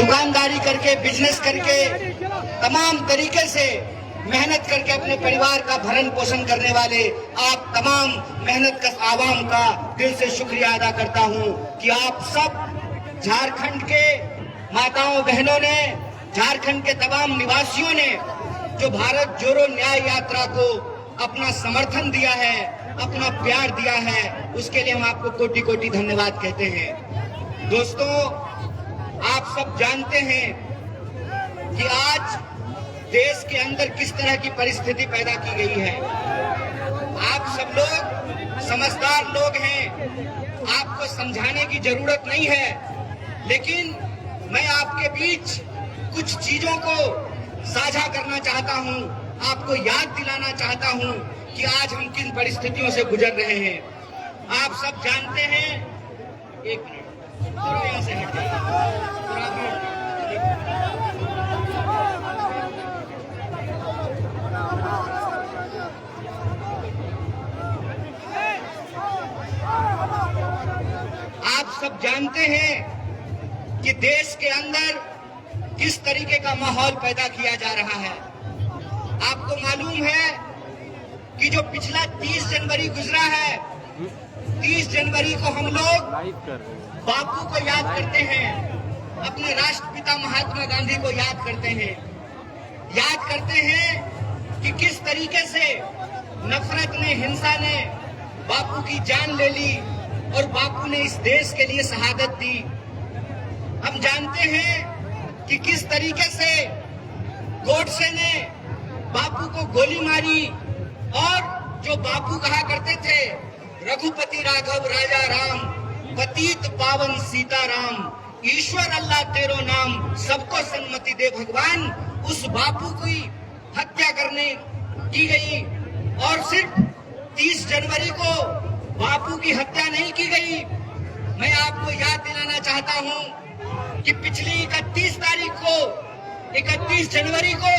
दुकानदारी करके, बिजनेस करके, तमाम तरीके से मेहनत करके अपने परिवार का भरण पोषण करने वाले आप तमाम मेहनत कश आवाम का दिल से शुक्रिया अदा करता हूं कि आप सब झारखंड के माताओं बहनों ने, झारखंड के तमाम निवासियों ने जो भारत जोड़ो न्याय यात्रा को अपना समर्थन दिया है, अपना प्यार दिया है, उसके लिए हम आपको कोटि कोटि धन्यवाद कहते हैं। दोस्तों, आप सब जानते हैं कि आज देश के अंदर किस तरह की परिस्थिति पैदा की गई है। आप सब लोग समझदार लोग हैं, आपको समझाने की जरूरत नहीं है, लेकिन मैं आपके बीच कुछ चीजों को साझा करना चाहता हूं, आपको याद दिलाना चाहता हूं कि आज हम किन परिस्थितियों से गुजर रहे हैं। आप सब जानते हैं, एक मिनट यहां से आप सब जानते हैं कि देश के अंदर किस तरीके का माहौल पैदा किया जा रहा है। आपको मालूम है कि जो पिछला 30 जनवरी गुजरा है, 30 जनवरी को हम लोग बापू को याद करते हैं, अपने राष्ट्रपिता महात्मा गांधी को याद करते हैं कि किस तरीके से नफरत ने, हिंसा ने बापू की जान ले ली और बापू ने इस देश के लिए शहादत दी। हम जानते हैं कि किस तरीके से गोडसे ने बापू को गोली मारी और जो बापू कहा करते थे, रघुपति राघव राजा राम, पतित पावन सीताराम, ईश्वर अल्लाह तेरो नाम, सबको सन्मति दे भगवान, उस बापू की हत्या करने की गई। और सिर्फ 30 जनवरी को बापू की हत्या नहीं की गई, मैं आपको याद दिलाना चाहता हूं कि पिछली 31 तारीख को, 31 जनवरी को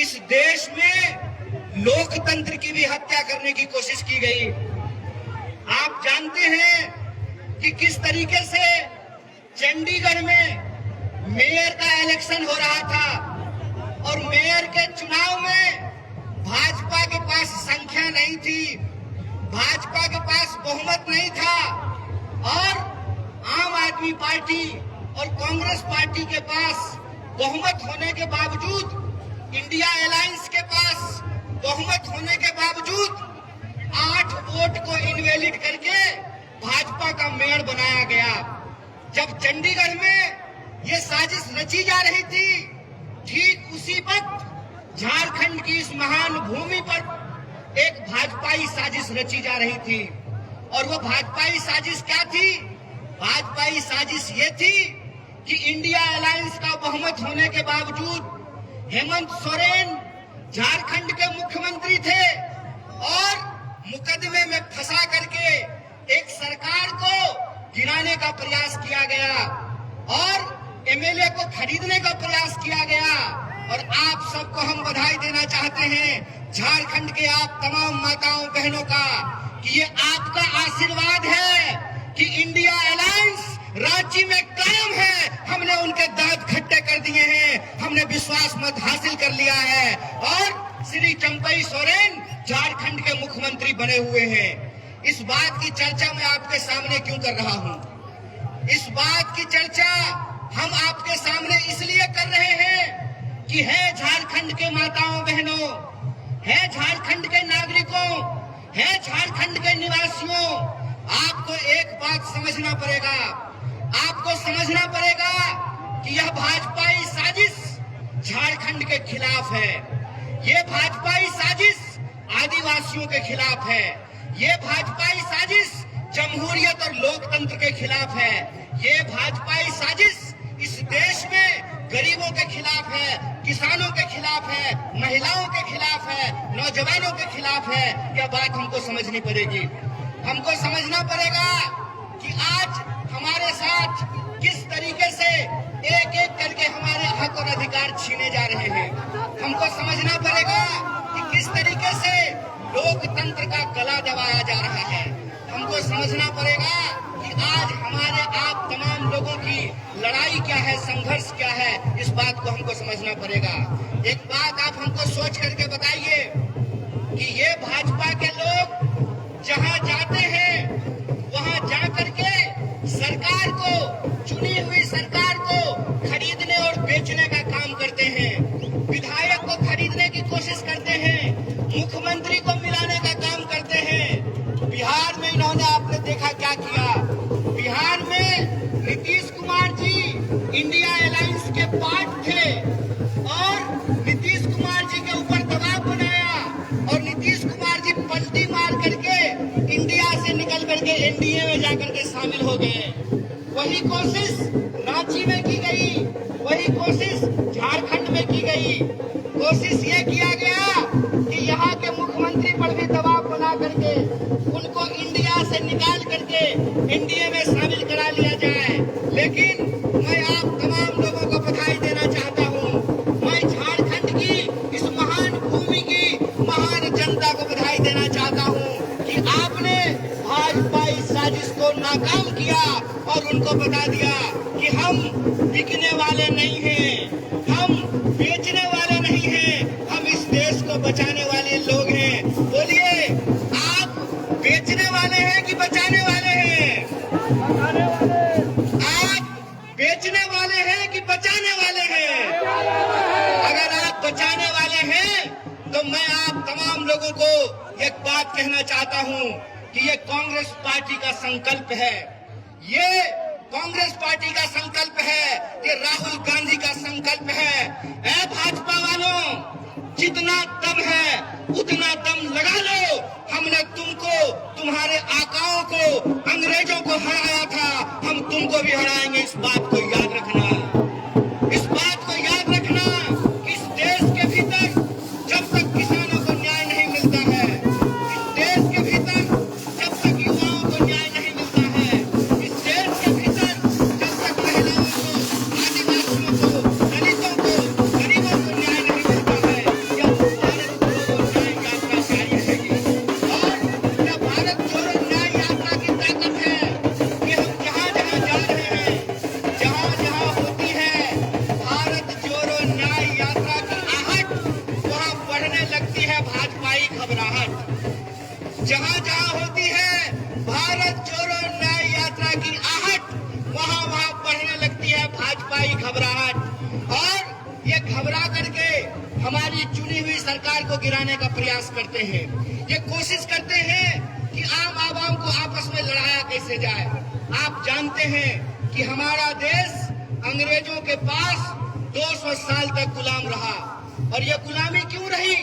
इस देश में लोकतंत्र की भी हत्या करने की कोशिश की गई। आप जानते हैं कि किस तरीके से चंडीगढ़ में मेयर का इलेक्शन हो रहा था और मेयर के चुनाव में भाजपा के पास संख्या नहीं थी, भाजपा के पास बहुमत नहीं था और आम आदमी पार्टी और कांग्रेस पार्टी के पास बहुमत होने के बावजूद, इंडिया अलायंस के पास बहुमत होने के बावजूद 8 वोट को इनवैलिड करके भाजपा का मेयर बनाया गया। जब चंडीगढ़ में ये साजिश रची जा रही थी, ठीक उसी वक्त झारखंड की इस महान भूमि पर एक भाजपाई साजिश रची जा रही थी। और वो भाजपाई साजिश क्या थी? भाजपाई साजिश ये थी कि इंडिया अलायंस का बहुमत होने के बावजूद हेमंत सोरेन झारखंड के मुख्यमंत्री थे और मुकदमे में फंसा करके एक सरकार को गिराने का प्रयास किया गया और एमएलए को खरीदने का प्रयास किया गया। और आप सबको हम बधाई देना चाहते हैं, झारखंड के आप तमाम माताओं बहनों का, कि ये आपका आशीर्वाद है कि इंडिया अलायंस रांची में कायम है। हमने उनके दांत खट्टे कर दिए हैं, हमने विश्वास मत हासिल कर लिया है और श्री चंपई सोरेन झारखंड के मुख्यमंत्री बने हुए हैं। इस बात की चर्चा मैं आपके सामने क्यों कर रहा हूं? इस बात की चर्चा हम आपके सामने इसलिए कर रहे हैं कि है झारखंड के माताओं बहनों, है झारखंड के नागरिकों, है झारखंड के निवासियों, आपको एक बात समझना पड़ेगा। आपको समझना पड़ेगा कि यह भाजपाई साजिश झारखंड के खिलाफ है, ये भाजपाई साजिश आदिवासियों के खिलाफ है, ये भाजपाई साजिश जमहूरियत और लोकतंत्र के खिलाफ है, ये भाजपाई साजिश इस देश में गरीबों के खिलाफ है, किसानों के खिलाफ है, महिलाओं के खिलाफ है, नौजवानों के खिलाफ है। यह बात हमको समझनी पड़ेगी। हमको समझना पड़ेगा कि आज हमारे साथ किस तरीके से एक एक करके हमारे हक और अधिकार छीने जा रहे हैं। हमको समझना पड़ेगा कि किस तरीके से लोकतंत्र का गला दबाया जा रहा है। हमको समझना पड़ेगा कि आज हमारे आप तमाम लोगों की लड़ाई क्या है, संघर्ष क्या है, इस बात को हमको समझना पड़ेगा। एक बात आप हमको सोच करके बताइए कि ये भाजपा के लोग जहां जाते हैं वहां जा करके सरकार को, चुनी हुई सरकार को खरीदने और बेचने का काम करते हैं, विधायक को खरीदने की कोशिश करते हैं, मुख्यमंत्री को मिलाने का काम करते हैं। बिहार में इन्होंने, आपने देखा क्या किया। बिहार में नीतीश कुमार जी इंडिया अलायंस के पार्ट थे और नीतीश कुमार जी के ऊपर दबाव बनाया और नीतीश कुमार जी पलटी मार करके इंडिया से निकल करके एनडीए में जाकर के शामिल हो गए। वही कोशिश रांची में की गई, वही कोशिश झारखंड में की गई। कोशिश ये किया गया कि यहाँ के मुख्यमंत्री पर भी दबाव बना करके उनको इंडिया से निकाल करके एनडीए में शामिल करा लिया जाए। लेकिन मैं आप तमाम लोगों को बधाई देना चाहता हूँ। मैं झारखंड की इस महान भूमि की महान जनता को बधाई देना चाहता हूँ कि आपने भाजपा इस साजिश को नाकाम किया और उनको बता दिया कि हम बिकने वाले नहीं हैं, हम बेचने वाले नहीं हैं, हम इस देश को बचाने वाले लोग हैं। बोलिए, आप बेचने वाले हैं कि बचाने वाले हैं? आप बेचने वाले हैं कि बचाने वाले हैं? अगर आप बचाने वाले हैं तो मैं आप तमाम लोगों को एक बात कहना चाहता हूं कि ये कांग्रेस पार्टी का संकल्प है, ये कांग्रेस पार्टी का संकल्प है, ये राहुल गांधी का संकल्प है। ऐ भाजपा वालों, जितना दम है उतना दम लगा लो। हमने तुमको, तुम्हारे आकाओं को, अंग्रेजों को हराया था, हम तुमको भी हराएंगे। इस बात को याद रखना, इस बात को याद रखना। इस देश के भीतर जब तक किसानों को न्याय नहीं मिलता है, इस देश के भीतर जब तक युवाओं को न्याय नहीं मिलता है, इस देश के भीतर जब तक महिलाओं को, आदिवासियों को, दलितों को, गरीबों को न्याय नहीं मिलता है, यह भारत जोड़ो न्याय यात्रा जारी रहेगी। और यह भारत जोड़ो न्याय यात्रा की ताकत है कि हम जहाँ जहाँ जा रहे हैं, जहाँ जहाँ होती है भारत जोड़ो न्याय यात्रा की आहट, वहाँ बढ़ने लगती है भाजपाई घबराहट। जहाँ जहाँ होती है भारत जोड़ो न्याय यात्रा की आहट, वहाँ वहाँ बढ़ने लगती है भाजपाई घबराहट। और ये घबरा करके हमारी चुनी हुई सरकार को गिराने का प्रयास करते हैं। ये कोशिश करते हैं कि आम आवाम को आपस में लड़ाया कैसे जाए। आप जानते हैं कि हमारा देश अंग्रेजों के पास 200 साल तक गुलाम रहा। और ये गुलामी क्यों रही?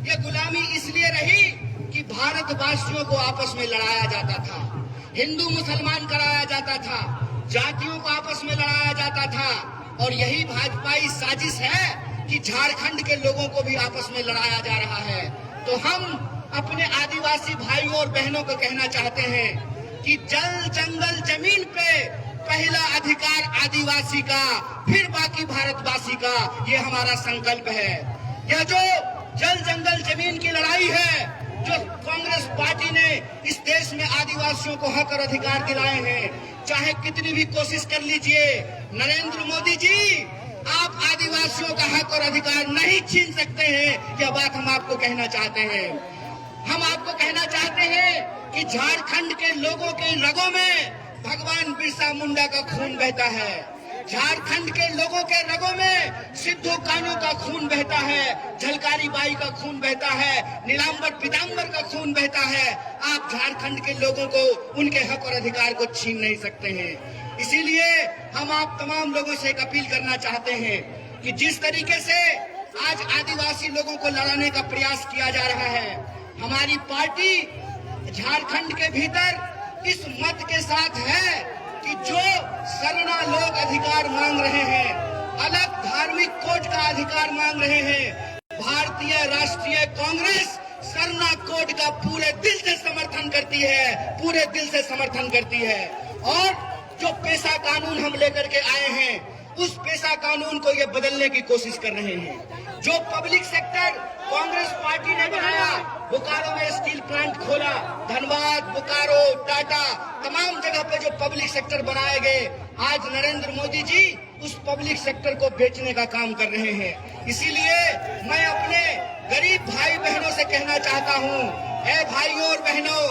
ये गुलामी इसलिए रही कि भारतवासियों को आपस में लड़ाया जाता था, हिंदू मुसलमान कराया जाता था, जातियों को आपस में लड़ाया जाता था। और यही भाजपाई साजिश है कि झारखंड के लोगों को भी आपस में लड़ाया जा रहा है। तो हम अपने आदिवासी भाइयों और बहनों को कहना चाहते हैं कि जल जंगल जमीन पे पहला अधिकार आदिवासी का, फिर बाकी भारतवासी का, ये हमारा संकल्प है। यह जो जल जंगल जमीन की लड़ाई है, जो कांग्रेस पार्टी ने इस देश में आदिवासियों को हक और अधिकार दिलाए हैं, चाहे कितनी भी कोशिश कर लीजिए, नरेंद्र मोदी जी, आप आदिवासियों का हक और अधिकार नहीं छीन सकते हैं। यह बात हम आपको कहना चाहते हैं। हम आपको कहना चाहते हैं कि झारखंड के लोगों के रगों में भगवान बिरसा मुंडा का खून बहता है, झारखंड के लोगों के रगों में सिद्धू कान्हू का खून बहता है, झलकारी बाई का खून बहता है, नीलांबर पीतांबर का खून बहता है। आप झारखंड के लोगों को उनके हक और अधिकार को छीन नहीं सकते हैं। इसीलिए हम आप तमाम लोगों से एक अपील करना चाहते हैं कि जिस तरीके से आज आदिवासी लोगों को लड़ाने का प्रयास किया जा रहा है, हमारी पार्टी झारखंड के भीतर इस मत के साथ है कि जो सरना लोग अधिकार मांग रहे हैं, अलग धार्मिक कोड का अधिकार मांग रहे हैं, भारतीय राष्ट्रीय कांग्रेस सरना कोड का पूरे दिल से समर्थन करती है, पूरे दिल से समर्थन करती है। और जो पेशा कानून हम लेकर के आए हैं, उस पेशा कानून को ये बदलने की कोशिश कर रहे हैं। जो पब्लिक सेक्टर कांग्रेस पार्टी ने बनाया, बोकारो में स्टील प्लांट खोला, धनबाद, बोकारो, टाटा, तमाम जगह पे जो पब्लिक सेक्टर बनाए गए, आज नरेंद्र मोदी जी उस पब्लिक सेक्टर को बेचने का काम कर रहे हैं। इसीलिए मैं अपने गरीब भाई बहनों से कहना चाहता हूं, ऐ भाइयों और बहनों,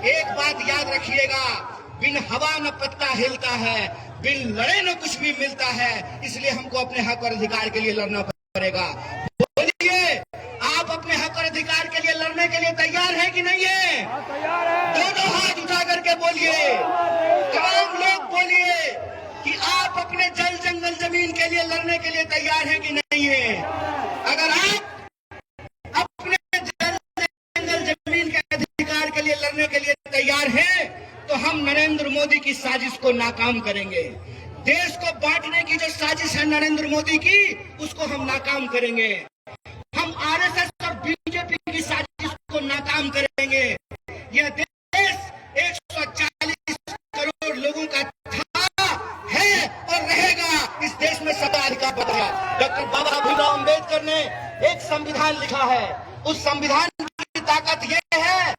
एक बात याद रखिएगा, बिन हवा न पत्ता हिलता है, बिन लड़े न कुछ भी मिलता है। इसलिए हमको अपने हक और अधिकार के लिए लड़ना पड़ेगा। बोलिए, आप अपने हक और अधिकार के लिए लड़ने के लिए तैयार हैं कि नहीं है? तैयार है। दोनों हाथ उठा करके बोलिए, तमाम लोग बोलिए कि आप अपने जल जंगल जमीन के लिए लड़ने के लिए तैयार हैं कि नहीं है? अगर आप अपने जल जंगल जमीन के अधिकार के लिए लड़ने के लिए तैयार हैं, तो हम नरेंद्र मोदी की साजिश को नाकाम करेंगे। देश को बांटने की जो साजिश है नरेंद्र मोदी की, उसको हम नाकाम करेंगे। हम आरएसएस और बीजेपी की साजिश को नाकाम करेंगे। यह देश 140 करोड़ लोगों का था, है और रहेगा। इस देश में सबका अधिकार बदला। डॉक्टर बाबा भीमराव अम्बेडकर ने एक संविधान लिखा है। उस संविधान की ताकत यह है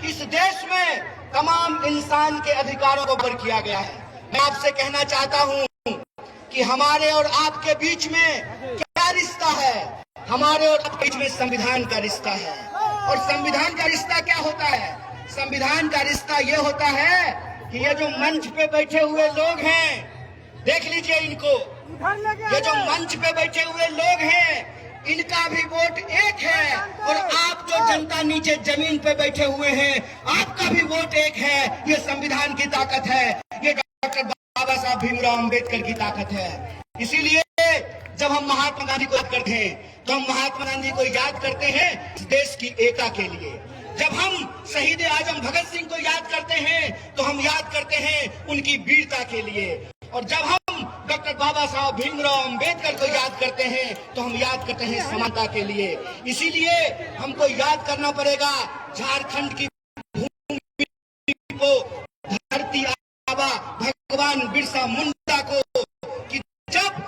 कि इस देश में तमाम इंसान के अधिकारों को बर किया गया है। मैं आपसे कहना चाहता हूं कि हमारे और आपके बीच में क्या रिश्ता है? हमारे और आपके बीच में संविधान का रिश्ता है। और संविधान का रिश्ता क्या होता है? संविधान का रिश्ता यह होता है कि ये जो मंच पे बैठे हुए लोग हैं, देख लीजिए इनको, ये जो मंच पे बैठे हुए लोग हैं, इनका भी वोट एक है। और आप जो जनता नीचे जमीन पे बैठे हुए हैं, आपका भी वोट एक है। ये संविधान की ताकत है, ये डॉक्टर बाबा साहब भीमराव अम्बेडकर की ताकत है। इसीलिए जब हम महात्मा गांधी को याद करते हैं, तो हम महात्मा गांधी को याद करते हैं इस देश की एकता के लिए। जब हम शहीद आजम भगत सिंह को याद करते हैं, तो हम याद करते हैं उनकी वीरता के लिए। और जब हम डॉक्टर बाबा साहब भीमराव अम्बेडकर को याद करते हैं, तो हम याद करते हैं समानता के लिए। इसीलिए हमको याद करना पड़ेगा झारखंड की भूमि को, धरती आबा भगवान बिरसा मुंडा को, कि जब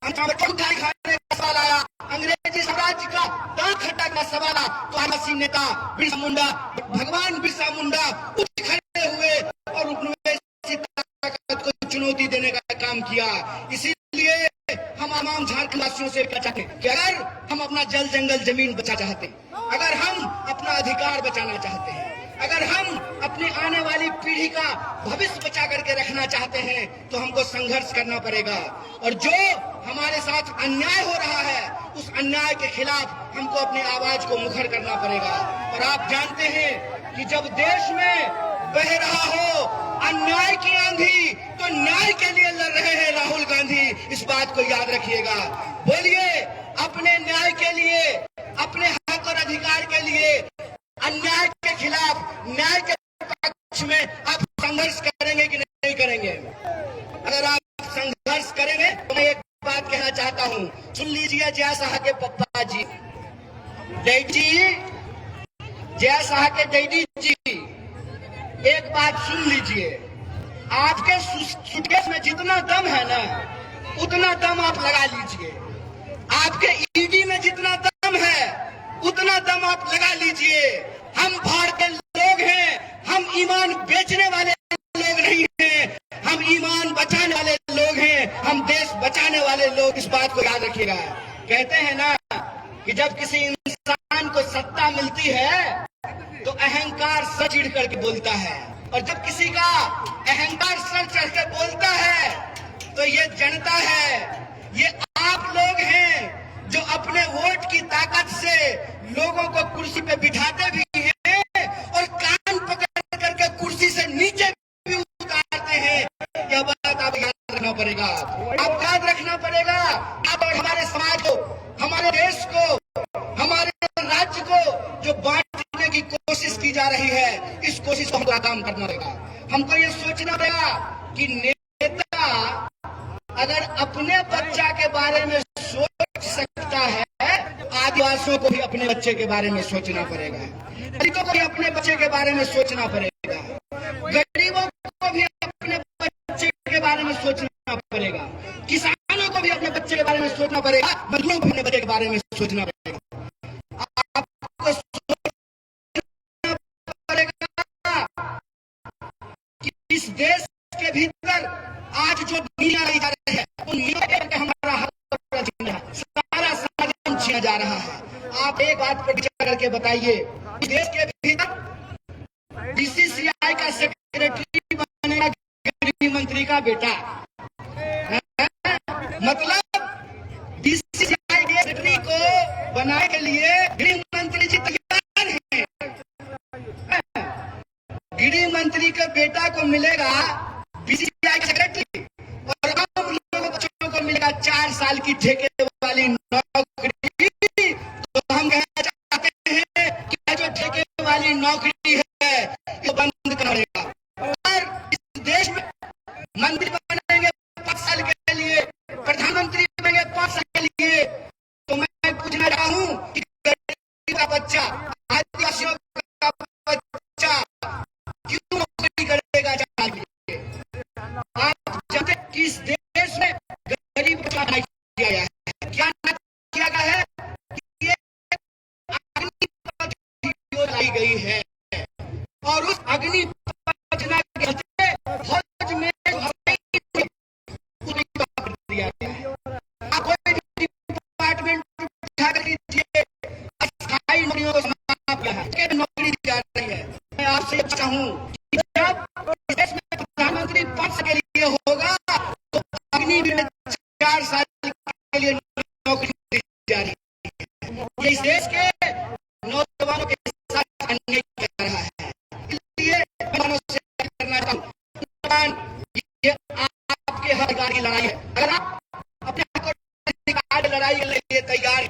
खाने का सवाल आया, अंग्रेजी साम्राज्य का दांत खट्टा का सवाल आया, तो आदिवासी नेता बिरसा मुंडा, भगवान बिरसा मुंडा उठ खड़े हुए और उन्होंने को चुनौती देने का काम किया। इसीलिए हम तमाम झारखंड वासियों से कहना चाहते हैं कि अगर हम अपना जल जंगल जमीन बचा चाहते हैं, अगर हम अपना अधिकार बचाना चाहते हैं, अगर हम अपनी आने वाली पीढ़ी का भविष्य बचा करके रखना चाहते हैं, तो हमको संघर्ष करना पड़ेगा। और जो हमारे साथ अन्याय हो रहा है, उस अन्याय के खिलाफ हमको अपनी आवाज को मुखर करना पड़ेगा। और आप जानते हैं कि जब देश में बह रहा हो अन्याय की आंधी, तो न्याय के लिए लड़ रहे हैं राहुल गांधी। इस बात को याद रखिएगा। बोलिए, अपने न्याय के लिए, अपने हक और अधिकार के लिए, अन्याय के खिलाफ, न्याय के पक्ष में आप संघर्ष करेंगे कि नहीं करेंगे? अगर आप संघर्ष करेंगे, तो मैं एक बात कहना चाहता हूं, सुन लीजिए। जय शाह के पप्पा जी, जयजी, जय शाह के जयजी जी, एक बात सुन लीजिए। आपके सूटकेस में जितना दम है ना, उतना दम आप लगा लीजिए। आपके ईडी में जितना दम है, उतना दम आप लगा लीजिए। हम भारतीय लोग हैं, हम ईमान बेचने वाले लोग नहीं हैं, हम ईमान बचाने वाले लोग हैं, हम देश बचाने वाले लोग। इस बात को याद रखिएगा। कहते हैं ना कि जब किसी इंसान को सत्ता मिलती है, तो अहंकार सर चिढ़ करके बोलता है, और जब किसी का अहंकार सर चढ़ के बोलता है, तो ये जनता है, ये आप लोग हैं जो अपने वोट की ताकत से लोगों को कुर्सी पे बिठाते भी हैं और कान पकड़ करके कुर्सी से नीचे भी उतारते हैं। यह बात आप याद रखना पड़ेगा। आप याद रखना पड़ेगा। आप और हमारे समाज को, हमारे देश को, हमारे राज्य को जो बांटने की कोशिश की जा रही है, इस कोशिश को हमको नाकाम करना पड़ेगा। हमको ये सोचना पड़ेगा कि नेता अगर अपने बच्चा के बारे में सोच सकता है, आदिवासियों को भी अपने बच्चे के बारे में सोचना पड़ेगा, दलितों को भी अपने बच्चे के बारे में सोचना पड़ेगा, गरीबों को भी अपने बच्चे के बारे में सोचना पड़ेगा, किसानों को भी अपने बच्चे के बारे में सोचना पड़ेगा, मजदूरों के बच्चे के बारे में सोचना पड़ेगा। आपको सोचना पड़ेगा कि इस देश के भीतर आज जो नीतियां लाई जा रही है, उन नीतियों के हमारा हक छीना, सारा समाधान छीना जा रहा है। आप एक बात पर विचार करके बताइए, इस देश के भीतर बीसीसीआई का सेक्रेटरी बनेगा गृह मंत्री का बेटा। मतलब बीसीसीआई के सेक्रेटरी को बनाने के लिए गृह मंत्री जी तैयार हैं। गृह मंत्री के बेटा को मिलेगा बीसीसीआई का सेक्रेटरी, और आम लोगों बच्चों को मिलेगा 4 साल की ठेके वाली नौकरी। तो हम कहना चाहते हैं कि जो ठेके वाली नौकरी है ये बंद करेगा, और इस देश में मंत्री बनेंगे 5 साल के लिए, प्रधानमंत्री बनेंगे 5 साल के लिए। तो मैं पूछना चाहता हूं कि गरीब का बच्चा, आदिवासियों का बच्चा क्यों नौकरी करेगा 4 साल के लिए? आप जानते हैं कि इस देश में गरीब बच्चा नहीं किया गया है। क्या किया गया है? ये अग्निपथ योजना लाई गई है, और उस अग्निपथ योजना के चलते फौज में दिया गया है। आप कोई डिपार्टमेंट उठा कर लीजिए, अस्थायी नौकरियों को समाप्त किया है, नौकरी दी जा रही है। मैं आपसे चाहूं कि जब इस देश में प्रधानमंत्री पद के लिए होगा तो अग्नि में 4 साल के लिए नौकरी दी जा रही है। ये इस देश के नौजवानों के साथ अन्याय कर रहा है। इसलिए मैं से करना चाहूं, ये आपके हक की लड़ाई है। अगर आप अपने हक की लड़ाई के लिए तैयार